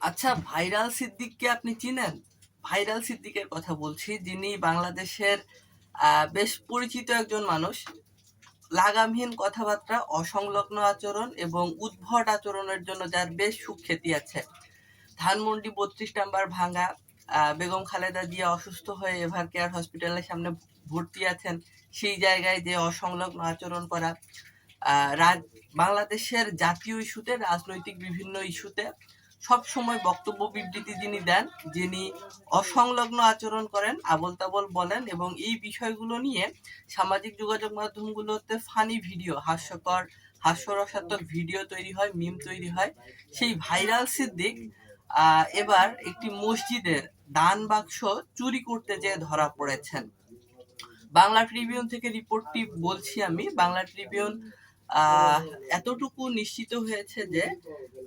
আচ্ছা, ভাইরাল সিদ্দিককে আপনি চিনেন? ভাইরাল সিদ্দিকের কথা বলছি, যিনি বাংলাদেশের বেশ পরিচিত একজন মানুষ। লাগামহীন কথাবার্তা, অসংলগ্ন আচরণ এবং উদ্ভট আচরণের জন্য যার বেশ সুখ্যাতি আছে। ধানমন্ডি ৩২ নাম্বার ভাঙা, বেগম খালেদা জিয়া অসুস্থ হয়ে এভার কেয়ার হসপিটালের সামনে ভর্তি আছেন, সেই জায়গায় যে অসংলগ্ন আচরণ করা। বাংলাদেশের জাতীয় ইস্যুতে, রাজনৈতিক বিভিন্ন ইস্যুতে সব সময় বক্তব্য বিবৃতি যিনি দেন, যিনি অসংলগ্ন আচরণ করেন, আবোল তাবোল বলেন এবং এই বিষয়গুলো নিয়ে সামাজিক যোগাযোগ মাধ্যমগুলোতে ফানি ভিডিও, হাস্যরসাত্মক ভিডিও তৈরি হয়, মিম তৈরি হয়। সেই ভাইরাল সিদ্দিক এবার একটি মসজিদের দান বাক্স চুরি করতে যেয়ে ধরা পড়েছেন। বাংলা ট্রিবিউন থেকে রিপোর্টটি বলছি আমি। বাংলা ট্রিবিউন এতটুকু নিশ্চিত হয়েছে যে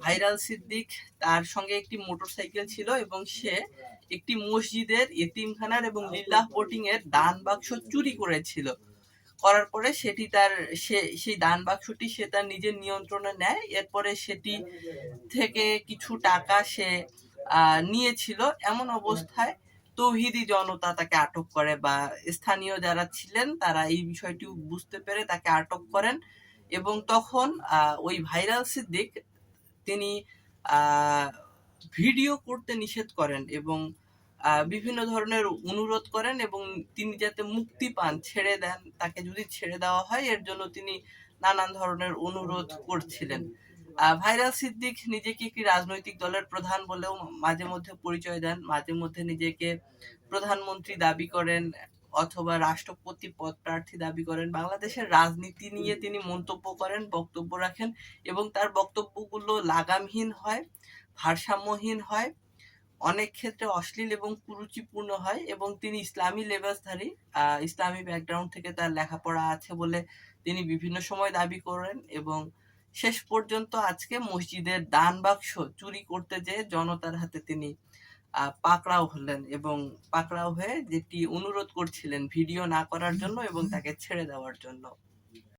ভাইরাল সিদ্দিক, তার সঙ্গে একটি মোটরসাইকেল ছিল এবং সে একটি মসজিদের এতিমখানার এবং লিল্লাহ বোটিং এর দান বাক্স চুরি করেছিল। করার পরে সেটি তার সেই দান বাক্সটি সে তার নিজের নিয়ন্ত্রণে নেয়। এরপরে সেটি থেকে কিছু টাকা সে নিয়েছিল। এমন অবস্থায় তৌহিদি জনতা তাকে আটক করে, বা স্থানীয় যারা ছিলেন তারা এই বিষয়টি বুঝতে পেরে তাকে আটক করেন। এবং তখন ওই ভাইরাল সিদ্দিক, তিনি ভিডিও করতে নিষেধ করেন এবং বিভিন্ন ধরনের অনুরোধ করেন এবং তিনি যাতে মুক্তি পান, ছেড়ে দেন, তাকে যদি ছেড়ে দেওয়া হয় এর জন্য তিনি নানান ধরনের অনুরোধ করছিলেন। ভাইরাল সিদ্দিক নিজেকে একটি রাজনৈতিক দলের প্রধান বলেও মাঝে মধ্যে পরিচয় দেন, মাঝে মধ্যে নিজেকে প্রধানমন্ত্রী দাবি করেন অথবা রাষ্ট্রপতি পদ প্রার্থী দাবি করেন। বাংলাদেশের রাজনীতি নিয়ে তিনি মন্তব্য করেন, বক্তব্য রাখেন এবং তার বক্তব্যগুলো লাগামহীন হয়, ভারসাম্যহীন হয়, অনেক ক্ষেত্রে অশ্লীল এবং কুরুচিপূর্ণ হয়। এবং তিনি ইসলামী লেবাসধারী, ইসলামী ব্যাকগ্রাউন্ড থেকে তার লেখাপড়া আছে বলে তিনি বিভিন্ন সময় দাবি করেন। এবং শেষ পর্যন্ত আজকে মসজিদের দান বাক্স চুরি করতে যেয়ে জনতার হাতে তিনি পাকড়াও হলেন এবং পাকড়াও হয়ে যেটি অনুরোধ করছিলেন ভিডিও না করার জন্য এবং তাকে ছেড়ে দেওয়ার জন্য।